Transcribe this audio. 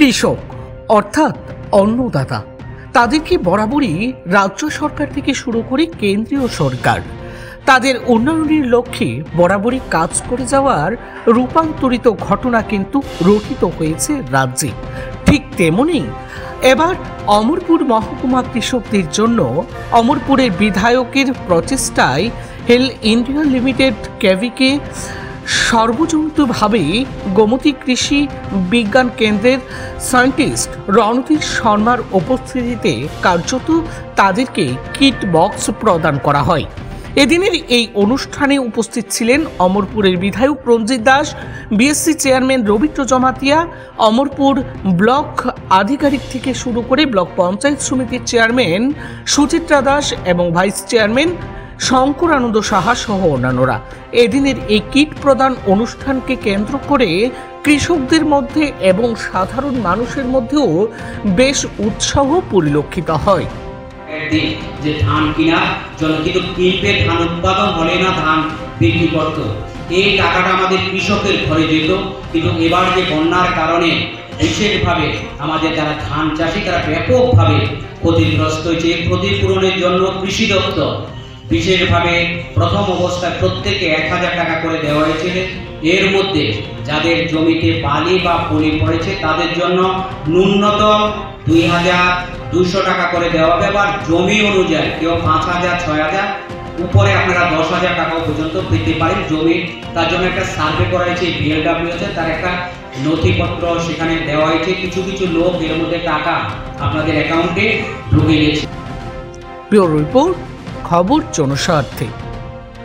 কৃষক অর্থাৎ অন্নদাতা তাদেরকে বরাবরই রাজ্য সরকার থেকে শুরু করে কেন্দ্রীয় সরকার তাদের উন্নয়নের লক্ষ্যে বরাবরই কাজ করে যাওয়ার রূপান্তরিত ঘটনা কিন্তু রচিত হয়েছে রাজ্যে। ঠিক তেমনি এবার অমরপুর মহকুমা কৃষকদের জন্য অমরপুরের বিধায়কের প্রচেষ্টায় হেল ইন্ডিয়া লিমিটেড কেভিকে সর্বজনীনভাবে গোমতী কৃষি বিজ্ঞান কেন্দ্রের সায়েন্টিস্ট রণধীর শর্মার উপস্থিতিতে কার্যত তাদেরকে কিট বক্স প্রদান করা হয়। এদিনের এই অনুষ্ঠানে উপস্থিত ছিলেন অমরপুরের বিধায়ক Ranjit Das, BSC chairman Rabindra Jamatia, Amarpur block আধিকারিক থেকে শুরু করে ব্লক পঞ্চায়েত সমিতির চেয়ারম্যান সুচিত্রা দাস এবং ভাইস চেয়ারম্যান শঙ্কর আনন্দ সাহা সহ অন্যান্যরা। এদিনের এই কিট প্রদান অনুষ্ঠানকে কেন্দ্র করে কৃষকদের মধ্যে এবং সাধারণ মানুষের মধ্যেও বেশ উৎসাহ পরিলক্ষিত হয়। যে ধান কেনার জন্য কিন্তু কিনবে ধান উৎপাদন হলে না ধান বিক্রি করত, এই টাকাটা আমাদের কৃষকের ঘরে যেত। কিন্তু এবার যে বন্যার কারণে বিশেষভাবে আমাদের যারা ধান চাষি তারা ব্যাপকভাবে ক্ষতিগ্রস্ত হয়েছে। এই ক্ষতিপূরণের জন্য কৃষি দপ্তর বিশেষভাবে প্রথম অবস্থায় প্রত্যেকে 1000 টাকা করে দেওয়া হয়েছিল। এর মধ্যে যাদের জমিতে বালি বা পলি পড়েছে তাদের জন্য ন্যূনতম 2200 টাকা করে দেওয়া হবে। আবার জমি অনুযায়ী কেউ 5000, 6000, উপরে আপনারা 10,000 টাকা পর্যন্ত পেতে পারেন জমি। তার জন্য একটা সার্ভে করা হয়েছে, বিএলডব্লিউ আছে, তার একটা নথিপত্র সেখানে দেওয়া হয়েছে। কিছু কিছু লোক এর মধ্যে টাকা আপনাদের অ্যাকাউন্টে ঢুকে গেছে। ব্যুরো রিপোর্ট, খবর জনস্বার্থে।